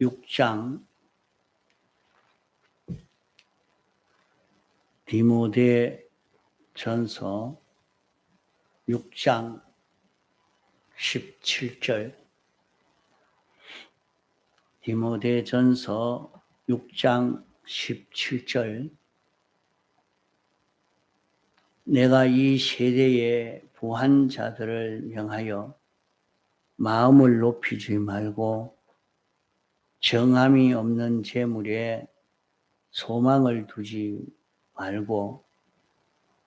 6장 디모데 전서 6장 17절 디모데 전서 6장 17절 내가 이 세대의 부한 자들을 명하여 마음을 높이지 말고 정함이 없는 재물에 소망을 두지 말고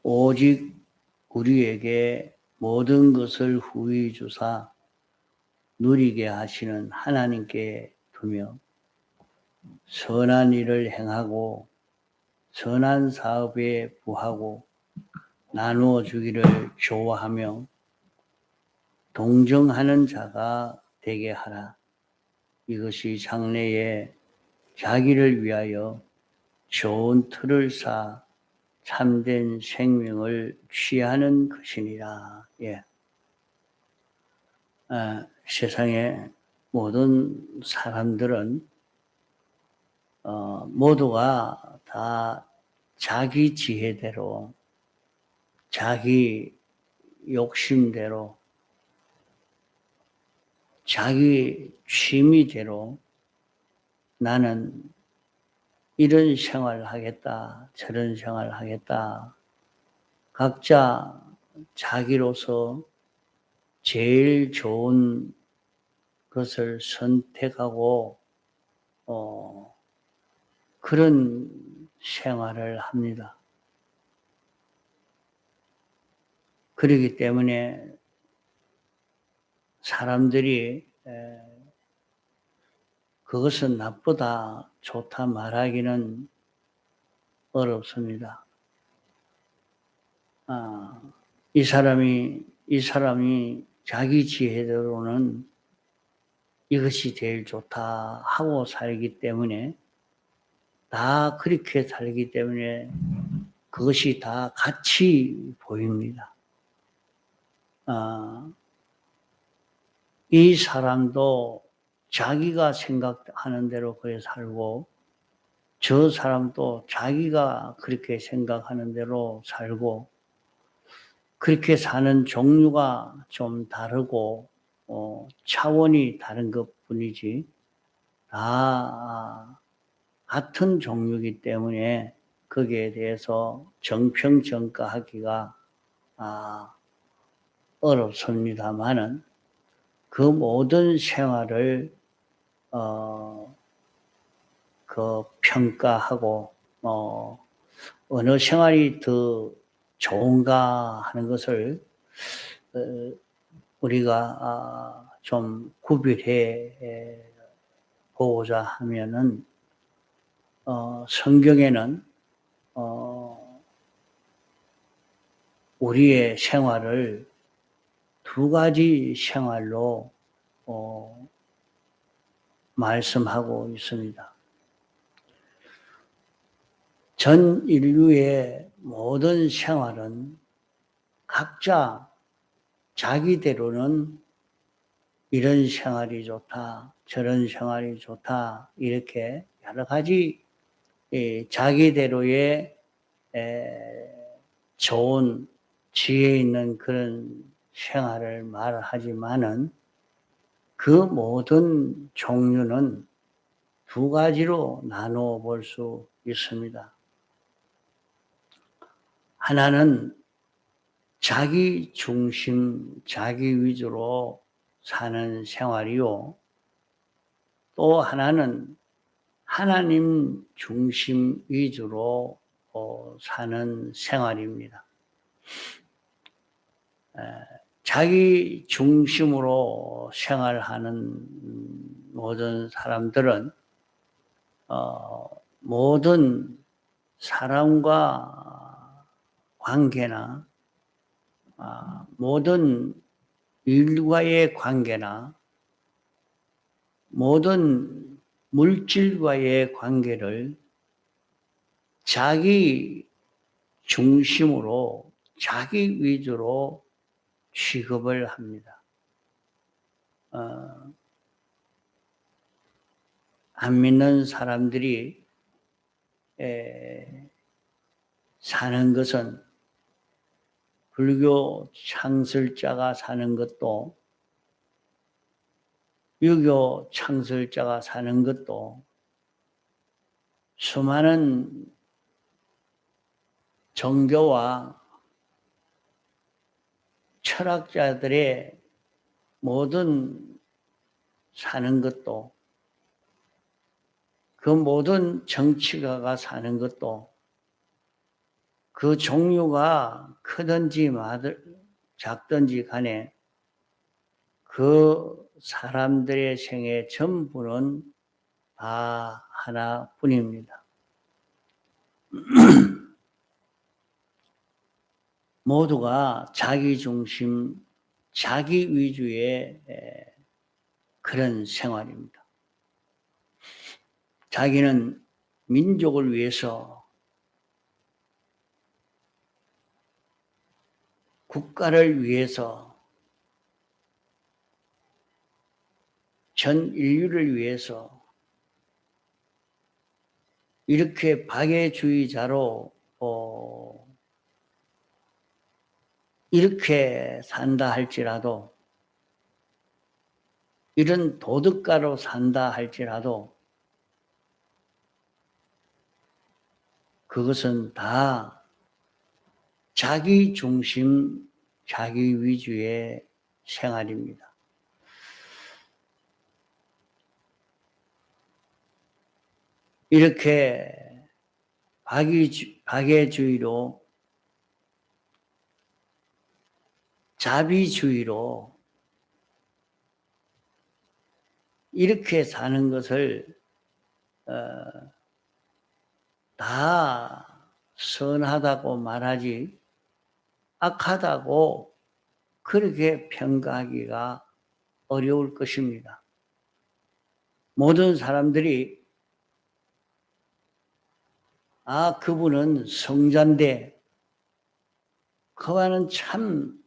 오직 우리에게 모든 것을 후히 주사 누리게 하시는 하나님께 두며 선한 일을 행하고 선한 사업에 부하고 나누어 주기를 좋아하며 동정하는 자가 되게 하라. 이것이 장래에 자기를 위하여 좋은 틀을 쌓아 참된 생명을 취하는 것이니라. 예. 세상의 모든 사람들은 모두가 다 자기 지혜대로, 자기 욕심대로, 자기 취미대로 나는 이런 생활을 하겠다, 저런 생활을 하겠다. 각자 자기로서 제일 좋은 것을 선택하고 그런 생활을 합니다. 그렇기 때문에 사람들이 그것은 나쁘다, 좋다 말하기는 어렵습니다. 이 사람이 자기 지혜대로는 이것이 제일 좋다 하고 살기 때문에 다 그렇게 살기 때문에 그것이 다 같이 보입니다. 이 사람도 자기가 생각하는 대로 그렇게 살고 저 사람도 자기가 그렇게 생각하는 대로 살고 그렇게 사는 종류가 좀 다르고 차원이 다른 것뿐이지 다 같은 종류이기 때문에 거기에 대해서 정평정가하기가 어렵습니다만은 그 모든 생활을 평가하고 어느 생활이 더 좋은가 하는 것을 우리가 좀 구별해 보고자 하면은 성경에는 우리의 생활을 두 가지 생활로 말씀하고 있습니다. 전 인류의 모든 생활은 각자 자기대로는 이런 생활이 좋다, 저런 생활이 좋다, 이렇게 여러 가지 자기대로의 좋은 지혜 있는 그런 생활을 말하지만은 그 모든 종류는 두 가지로 나누어 볼 수 있습니다. 하나는 자기 중심, 자기 위주로 사는 생활이요. 또 하나는 하나님 중심 위주로 사는 생활입니다. 자기 중심으로 생활하는 모든 사람들은 모든 사람과 관계나 모든 일과의 관계나 모든 물질과의 관계를 자기 중심으로 자기 위주로 취급을 합니다. 안 믿는 사람들이 사는 것은 불교 창설자가 사는 것도 유교 창설자가 사는 것도 수많은 종교와 철학자들의 모든 사는 것도 그 모든 정치가가 사는 것도 그 종류가 크든지 작든지 간에 그 사람들의 생애 전부는 다 하나뿐입니다. 모두가 자기 중심, 자기 위주의 그런 생활입니다. 자기는 민족을 위해서, 국가를 위해서, 전 인류를 위해서 이렇게 박애주의자로 이렇게 산다 할지라도, 이런 도덕가로 산다 할지라도 그것은 다 자기 중심, 자기 위주의 생활입니다. 이렇게 박애주의로, 자비주의로 이렇게 사는 것을 다 선하다고 말하지 악하다고 그렇게 평가하기가 어려울 것입니다. 모든 사람들이 그분은 성자인데 그와는 참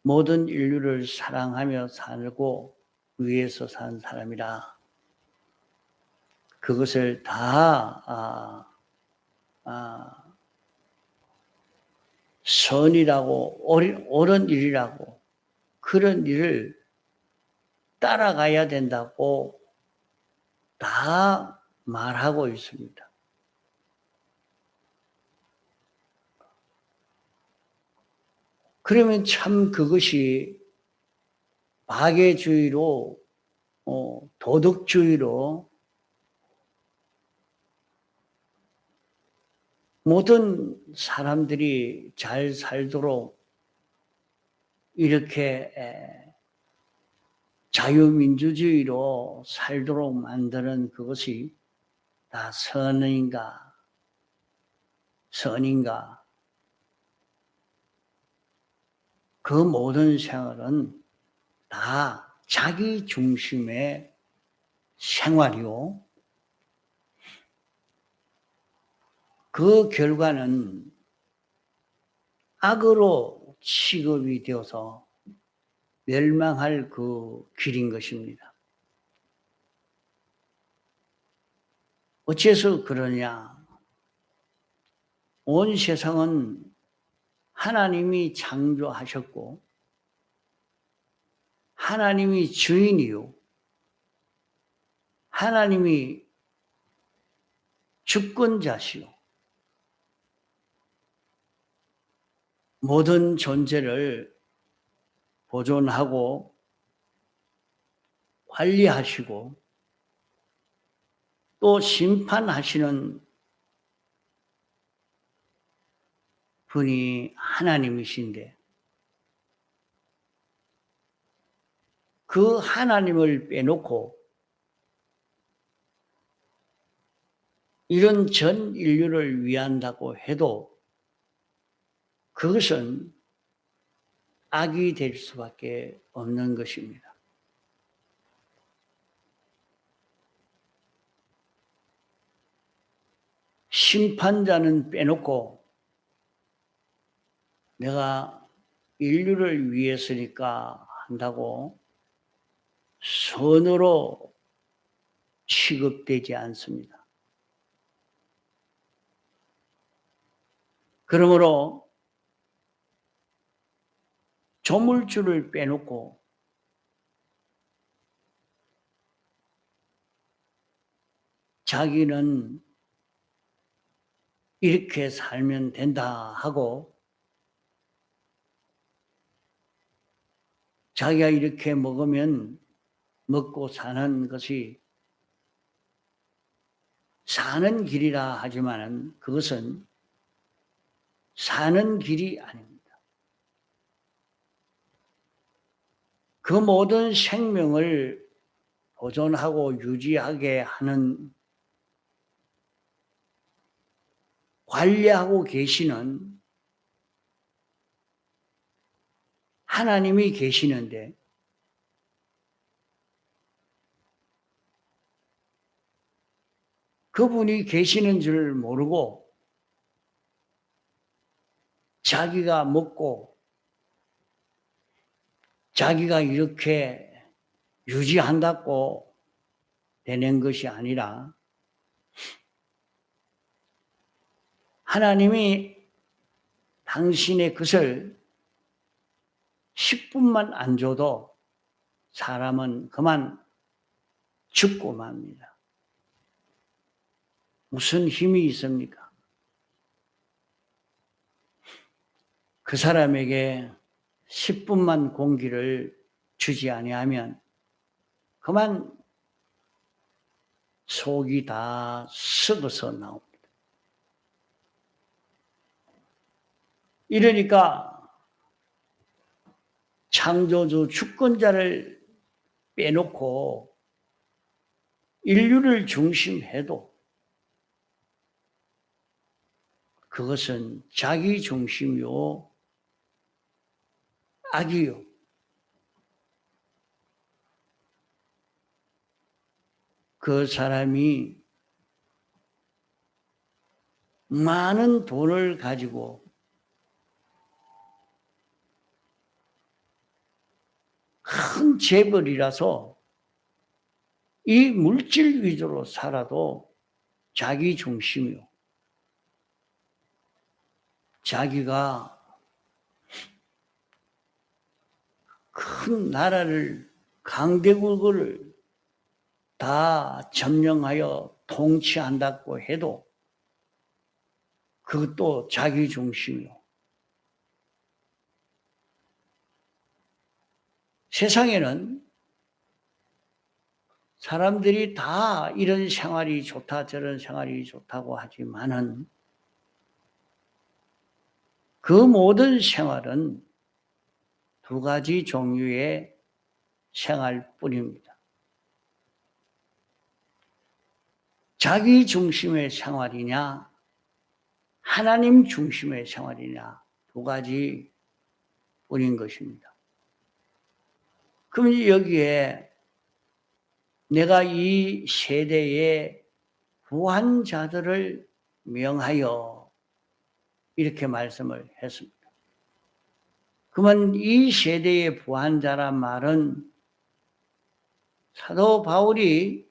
모든 인류를 사랑하며 살고 위해서 산 사람이라. 그것을 다 선이라고 옳은 일이라고 그런 일을 따라가야 된다고 다 말하고 있습니다. 그러면 참 그것이 박애주의로 도덕주의로 모든 사람들이 잘 살도록 이렇게 자유민주주의로 살도록 만드는 그것이 다 선인가? 그 모든 생활은 다 자기 중심의 생활이요. 그 결과는 악으로 취급이 되어서 멸망할 그 길인 것입니다. 어째서 그러냐? 온 세상은 하나님이 창조하셨고 하나님이 주인이요. 하나님이 주권자시요. 모든 존재를 보존하고 관리하시고 또 심판하시는 분이 하나님이신데 그 하나님을 빼놓고 이런 전 인류를 위한다고 해도 그것은 악이 될 수밖에 없는 것입니다. 심판자는 빼놓고 내가 인류를 위해서니까 한다고 선으로 취급되지 않습니다. 그러므로 조물주를 빼놓고 자기는 이렇게 살면 된다 하고 자기가 이렇게 먹으면 먹고 사는 것이 사는 길이라 하지만은 그것은 사는 길이 아닙니다. 그 모든 생명을 보존하고 유지하게 하는 관리하고 계시는 하나님이 계시는데 그분이 계시는 줄 모르고 자기가 먹고 자기가 이렇게 유지한다고 되는 것이 아니라 하나님이 당신의 것을 10분만 안 줘도 사람은 그만 죽고 맙니다. 무슨 힘이 있습니까? 그 사람에게 10분만 공기를 주지 아니하면 그만 속이 다 썩어서 나옵니다. 이러니까 창조주 주권자를 빼놓고 인류를 중심해도 그것은 자기 중심이요 악이요. 그 사람이 많은 돈을 가지고 큰 재벌이라서 이 물질 위주로 살아도 자기 중심이요. 자기가 큰 나라를 강대국을 다 점령하여 통치한다고 해도 그것도 자기 중심이요. 세상에는 사람들이 다 이런 생활이 좋다 저런 생활이 좋다고 하지만은 그 모든 생활은 두 가지 종류의 생활뿐입니다. 자기 중심의 생활이냐 하나님 중심의 생활이냐 두 가지 뿐인 것입니다. 그럼 여기에 내가 이 세대의 부한자들을 명하여 이렇게 말씀을 했습니다. 그러면 이 세대의 부한자란 말은 사도 바울이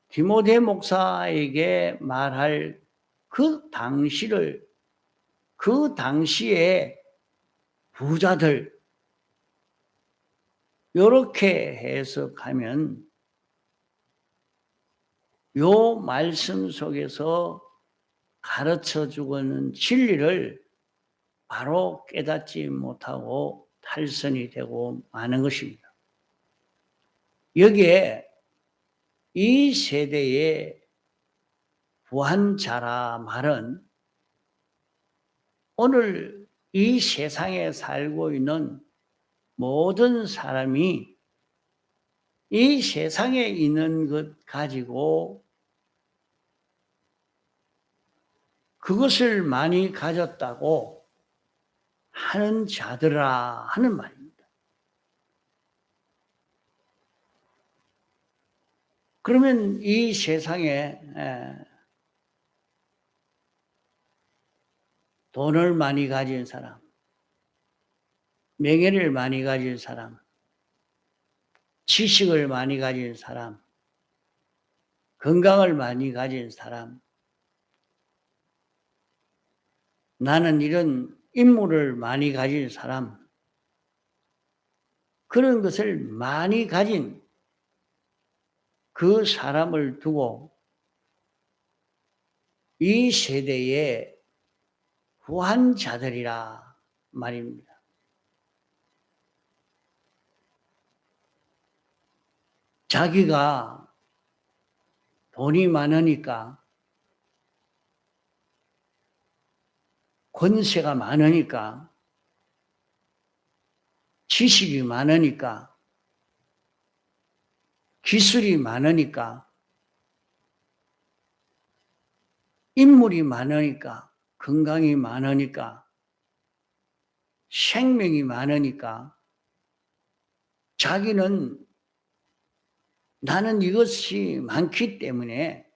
디모데 목사에게 말할 그 당시를 그 당시의 부자들 이렇게 해석하면 요 말씀 속에서 가르쳐 주고는 진리를 바로 깨닫지 못하고 탈선이 되고 마는 것입니다. 여기에 이 세대의 부한자라 말은 오늘 이 세상에 살고 있는 모든 사람이 이 세상에 있는 것 가지고 그것을 많이 가졌다고 하는 자들아 하는 말입니다. 그러면 이 세상에 돈을 많이 가진 사람, 명예를 많이 가진 사람, 지식을 많이 가진 사람, 건강을 많이 가진 사람, 나는 이런 인물을 많이 가진 사람, 그런 것을 많이 가진 그 사람을 두고 이 세대의 후한자들이라 말입니다. 자기가 돈이 많으니까, 권세가 많으니까, 지식이 많으니까, 기술이 많으니까, 인물이 많으니까, 건강이 많으니까, 생명이 많으니까, 자기는 나는 이것이 많기 때문에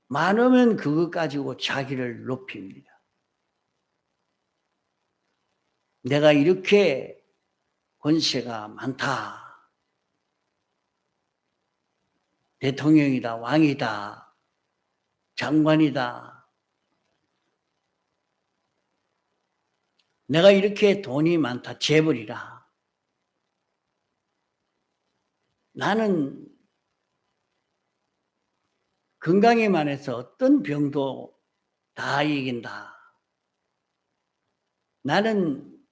많으면 그것 가지고 자기를 높입니다. 내가 이렇게 권세가 많다. 대통령이다, 왕이다, 장관이다. 내가 이렇게 돈이 많다, 재벌이다. 나는 건강에만 해서 어떤 병도 다 이긴다. 나는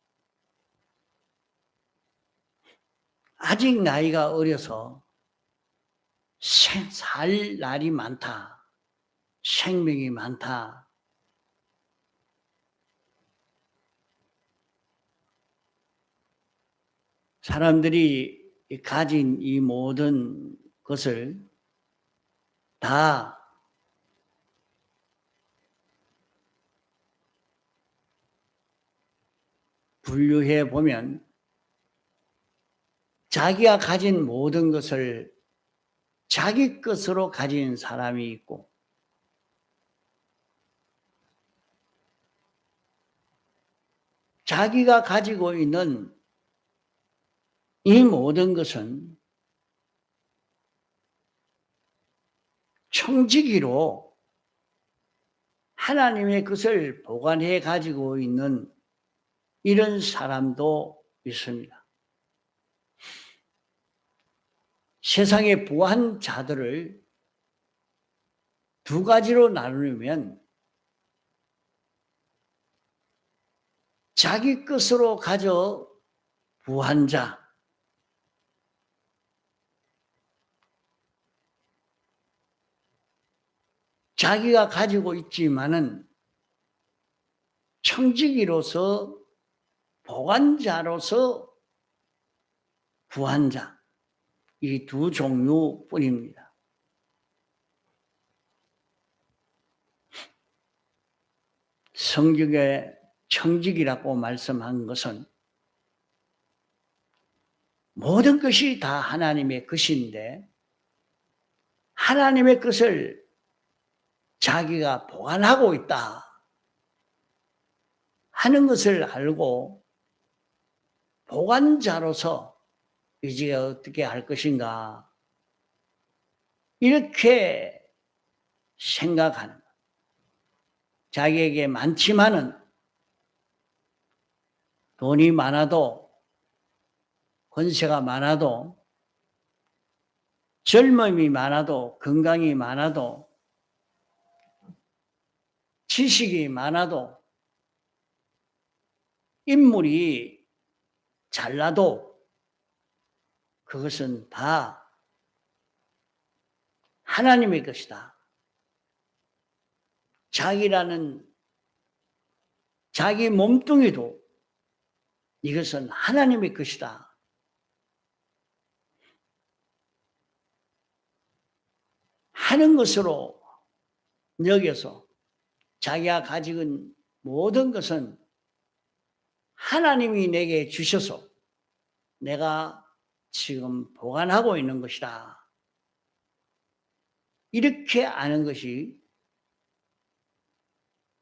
아직 나이가 어려서 살 날이 많다. 생명이 많다. 사람들이 가진 이 모든 것을 다 분류해 보면 자기가 가진 모든 것을 자기 것으로 가진 사람이 있고, 자기가 가지고 있는 이 모든 것은 청지기로 하나님의 것을 보관해 가지고 있는 이런 사람도 있습니다. 세상의 부한 자들을 두 가지로 나누면 자기 것으로 가져 부한 자, 자기가 가지고 있지만은 청지기로서 보관자로서 부한 자, 이 두 종류뿐입니다. 성경에 청지기라고 말씀한 것은 모든 것이 다 하나님의 것인데 하나님의 것을 자기가 보관하고 있다 하는 것을 알고 보관자로서 이제 어떻게 할 것인가 이렇게 생각하는 것. 자기에게 많지만은 돈이 많아도 권세가 많아도 젊음이 많아도 건강이 많아도 지식이 많아도 인물이 잘나도 그것은 다 하나님의 것이다. 자기라는 자기 몸뚱이도 이것은 하나님의 것이다. 하는 것으로 여겨서 자기가 가지고 있는 모든 것은 하나님이 내게 주셔서 내가 지금 보관하고 있는 것이다. 이렇게 아는 것이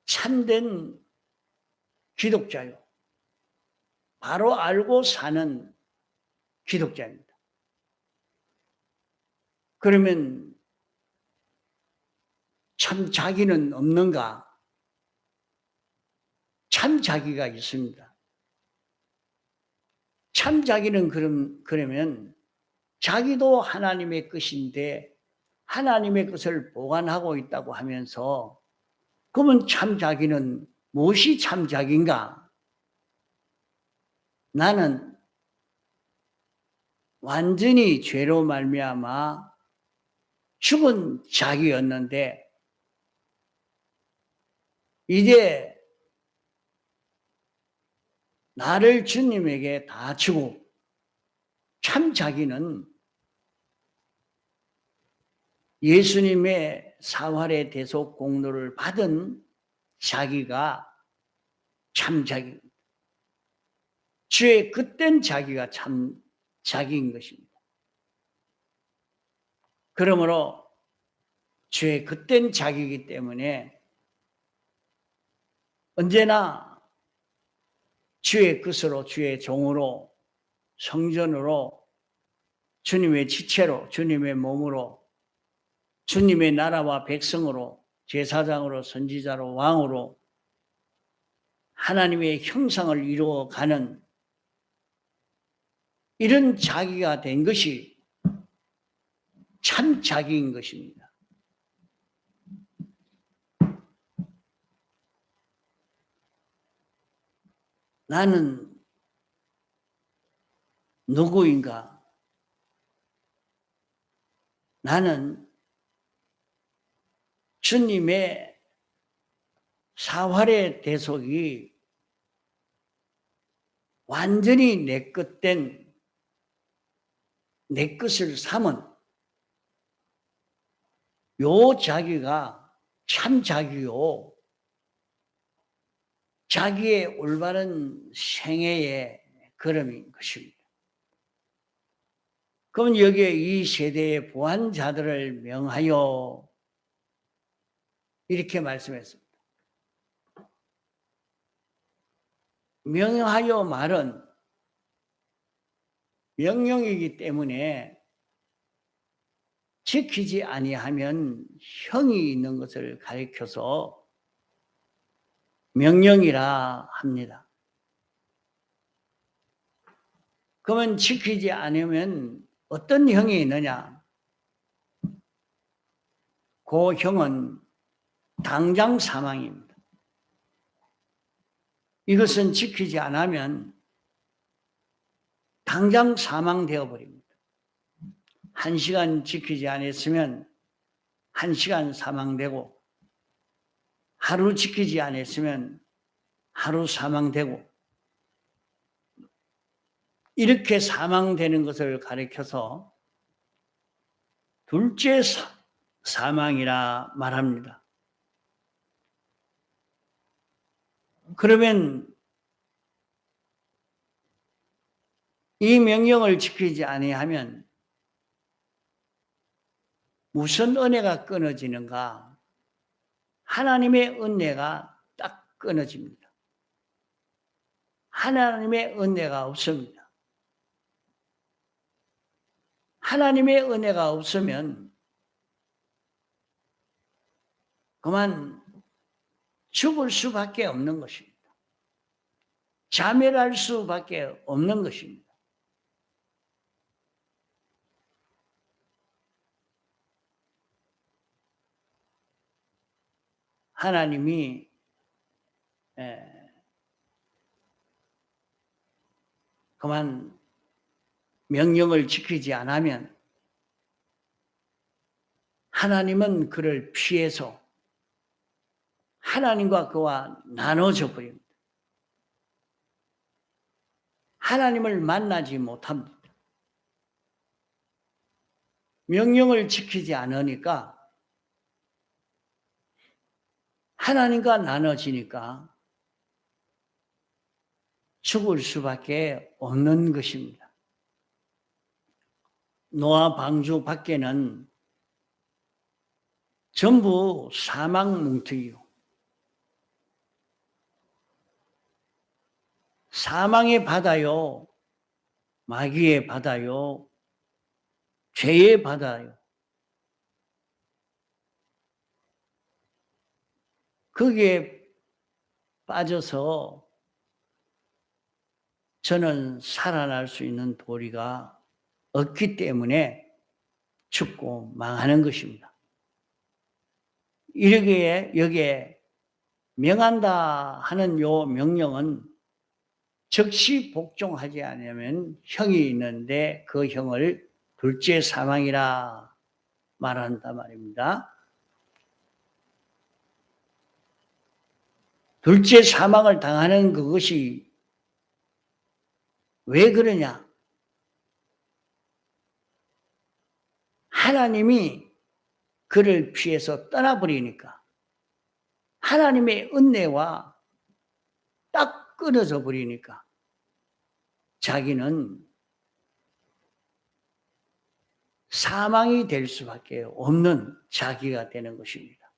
참된 기독자요. 바로 알고 사는 기독자입니다. 그러면 참 자기는 없는가? 참 자기가 있습니다. 참 자기는 그러면 자기도 하나님의 것인데 하나님의 것을 보관하고 있다고 하면서 그러면 참 자기는 무엇이 참 자기인가? 나는 완전히 죄로 말미암아 죽은 자기였는데 이제 나를 주님에게 다 주고 참 자기는 예수님의 사활의 대속 공로를 받은 자기가 참 자기입니다. 주의 그땐 자기가 참 자기인 것입니다. 그러므로 주의 그땐 자기이기 때문에 언제나 주의 것으로 주의 종으로 성전으로 주님의 지체로 주님의 몸으로 주님의 나라와 백성으로 제사장으로 선지자로 왕으로 하나님의 형상을 이루어가는 이런 자기가 된 것이 참 자기인 것입니다. 나는 누구인가? 나는 주님의 사활의 대속이 완전히 내 것된 내 것을 삼은 요 자기가 참 자기요. 자기의 올바른 생애의 걸음인 것입니다. 그럼 여기에 이 세대의 보안자들을 명하여 이렇게 말씀했습니다. 명하여 말은 명령이기 때문에 지키지 아니하면 형이 있는 것을 가리켜서 명령이라 합니다. 그러면 지키지 않으면 어떤 형이 있느냐? 그 형은 당장 사망입니다. 이것은 지키지 않으면 당장 사망되어 버립니다. 1시간 지키지 않았으면 1시간 사망되고 하루 지키지 않았으면 하루 사망되고 이렇게 사망되는 것을 가리켜서 둘째 사망이라 말합니다. 그러면 이 명령을 지키지 아니하면 무슨 은혜가 끊어지는가? 하나님의 은혜가 딱 끊어집니다. 하나님의 은혜가 없습니다. 하나님의 은혜가 없으면 그만 죽을 수밖에 없는 것입니다. 자멸할 수밖에 없는 것입니다. 하나님이 그만 명령을 지키지 않으면 하나님은 그를 피해서 하나님과 그와 나눠져 버립니다. 하나님을 만나지 못합니다. 명령을 지키지 않으니까 하나님과 나눠지니까 죽을 수밖에 없는 것입니다. 노아 방주 밖에는 전부 사망 뭉텅이요. 사망의 바다요, 마귀의 바다요, 죄의 바다요. 거기에 빠져서 저는 살아날 수 있는 도리가 없기 때문에 죽고 망하는 것입니다. 이러기에 여기에 명한다 하는 요 명령은 즉시 복종하지 않으면 형이 있는데 그 형을 둘째 사망이라 말한단 말입니다. 둘째 사망을 당하는 그것이 왜 그러냐? 하나님이 그를 피해서 떠나버리니까 하나님의 은혜와 딱 끊어져 버리니까 자기는 사망이 될 수밖에 없는 자기가 되는 것입니다.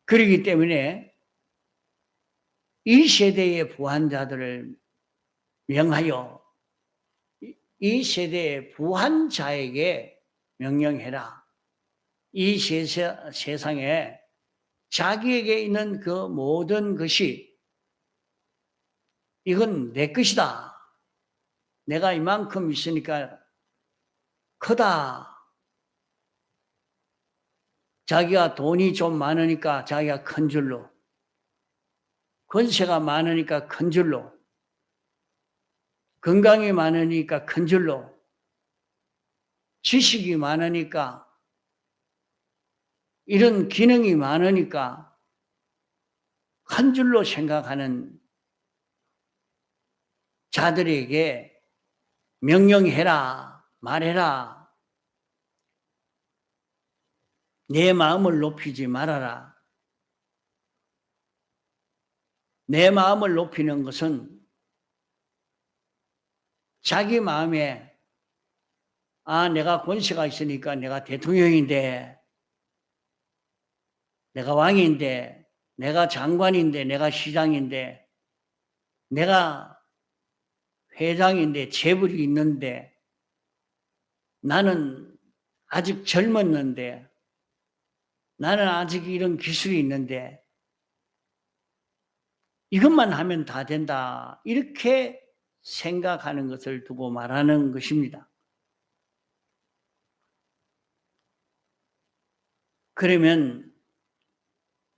그렇기 때문에 이 세대의 부한자들을 명하여 이 세대의 부한자에게 명령해라. 이 세상에 자기에게 있는 그 모든 것이 이건 내 것이다. 내가 이만큼 있으니까 크다. 자기가 돈이 좀 많으니까 자기가 큰 줄로, 권세가 많으니까 큰 줄로, 건강이 많으니까 큰 줄로, 지식이 많으니까, 이런 기능이 많으니까 큰 줄로 생각하는 자들에게 명령해라, 말해라. 내 마음을 높이지 말아라. 내 마음을 높이는 것은 자기 마음에 내가 권세가 있으니까 내가 대통령인데, 내가 왕인데, 내가 장관인데, 내가 시장인데, 내가 회장인데, 재벌이 있는데, 나는 아직 젊었는데, 나는 아직 이런 기술이 있는데, 이것만 하면 다 된다. 이렇게 생각하는 것을 두고 말하는 것입니다. 그러면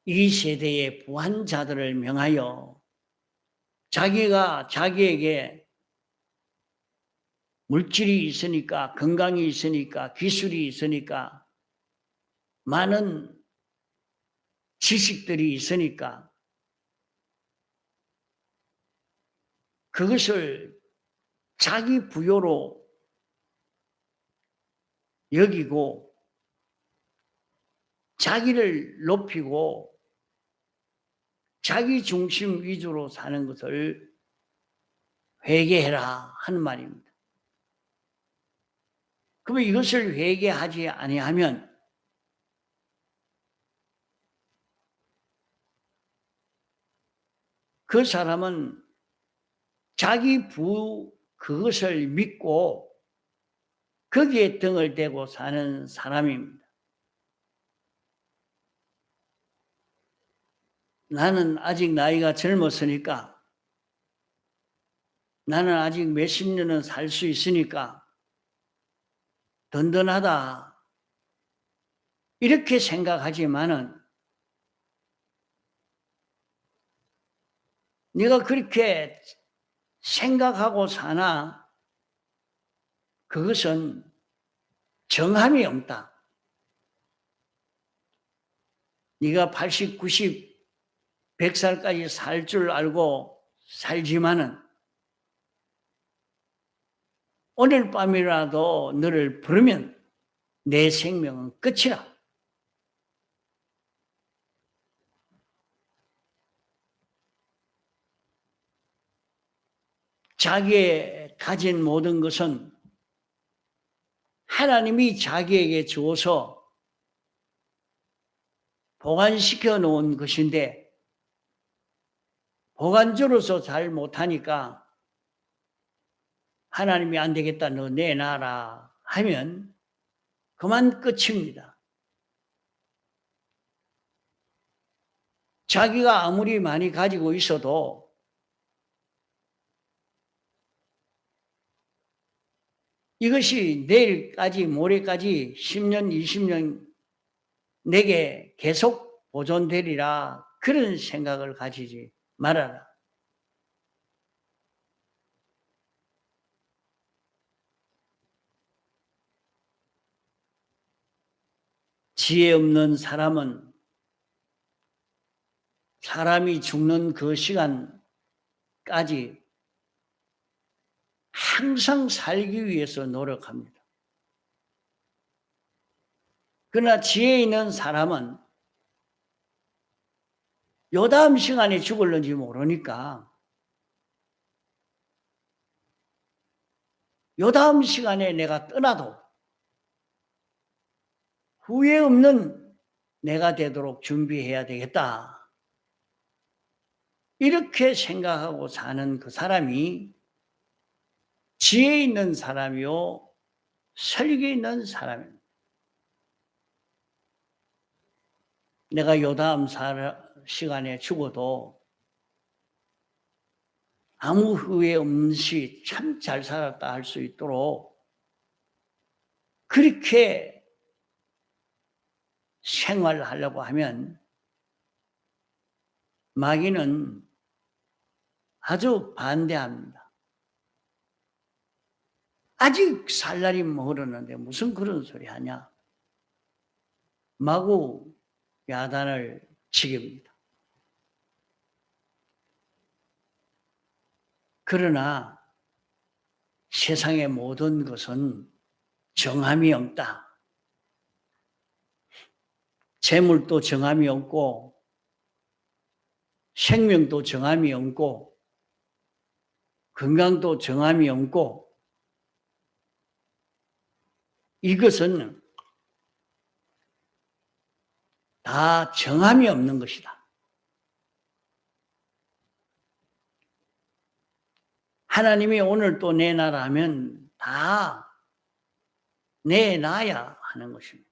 이 세대의 부한자들을 명하여 자기가 자기에게 물질이 있으니까, 건강이 있으니까, 기술이 있으니까, 많은 지식들이 있으니까 그것을 자기 부요로 여기고 자기를 높이고 자기 중심 위주로 사는 것을 회개해라 하는 말입니다. 그러면 이것을 회개하지 아니하면 그 사람은 자기 그것을 믿고 거기에 등을 대고 사는 사람입니다. 나는 아직 나이가 젊었으니까, 나는 아직 몇십 년은 살 수 있으니까 든든하다. 이렇게 생각하지만은 네가 그렇게 생각하고 사나 그것은 정함이 없다. 네가 80, 90, 100살까지 살 줄 알고 살지만은 오늘 밤이라도 너를 부르면 내 생명은 끝이라. 자기의 가진 모든 것은 하나님이 자기에게 주어서 보관시켜 놓은 것인데 보관주로서 잘 못하니까 하나님이 안 되겠다, 너 내놔라 하면 그만 끝입니다. 자기가 아무리 많이 가지고 있어도 이것이 내일까지 모레까지 10년 20년 내게 계속 보존되리라 그런 생각을 가지지 말아라. 지혜 없는 사람은 사람이 죽는 그 시간까지 항상 살기 위해서 노력합니다. 그러나 지혜 있는 사람은 요 다음 시간에 죽을는지 모르니까 요 다음 시간에 내가 떠나도 후회 없는 내가 되도록 준비해야 되겠다. 이렇게 생각하고 사는 그 사람이 지혜 있는 사람이요, 설계 있는 사람입니다. 내가 요 다음 시간에 죽어도 아무 후회 없이 참 잘 살았다 할 수 있도록 그렇게 생활하려고 하면 마귀는 아주 반대합니다. 아직 살 날이 멀었는데 무슨 그런 소리 하냐. 마구 야단을 치깁니다. 그러나 세상의 모든 것은 정함이 없다. 재물도 정함이 없고 생명도 정함이 없고 건강도 정함이 없고 이것은 다 정함이 없는 것이다. 하나님이 오늘 또 내놔라 하면 다 내놔야 하는 것입니다.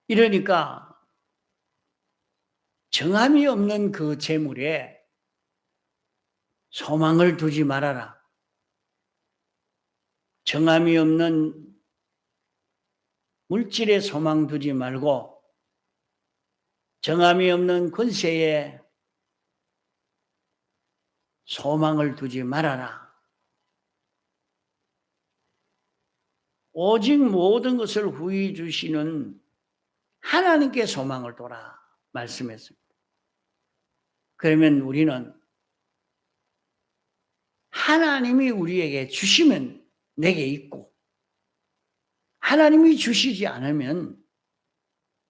이러니까 정함이 없는 그 재물에 소망을 두지 말아라. 정함이 없는 물질에 소망 두지 말고 정함이 없는 권세에 소망을 두지 말아라. 오직 모든 것을 후히 주시는 하나님께 소망을 둬라 말씀했습니다. 그러면 우리는 하나님이 우리에게 주시면 내게 있고 하나님이 주시지 않으면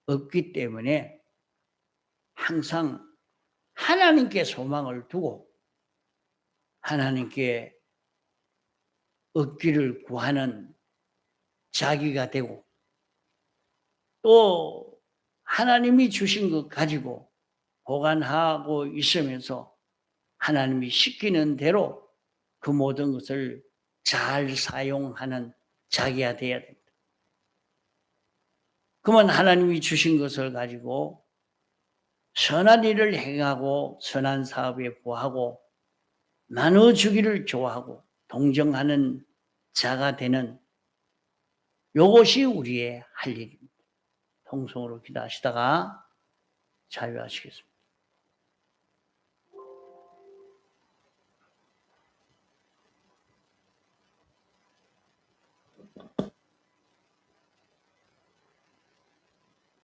없기 때문에 항상 하나님께 소망을 두고 하나님께 얻기를 구하는 자기가 되고 또 하나님이 주신 것 가지고 보관하고 있으면서 하나님이 시키는 대로 그 모든 것을 잘 사용하는 자기가 되어야 됩니다. 그러면 하나님이 주신 것을 가지고 선한 일을 행하고 선한 사업에 부하고 나눠주기를 좋아하고 동정하는 자가 되는 이것이 우리의 할 일입니다. 통성으로 기도하시다가 자유하시겠습니다.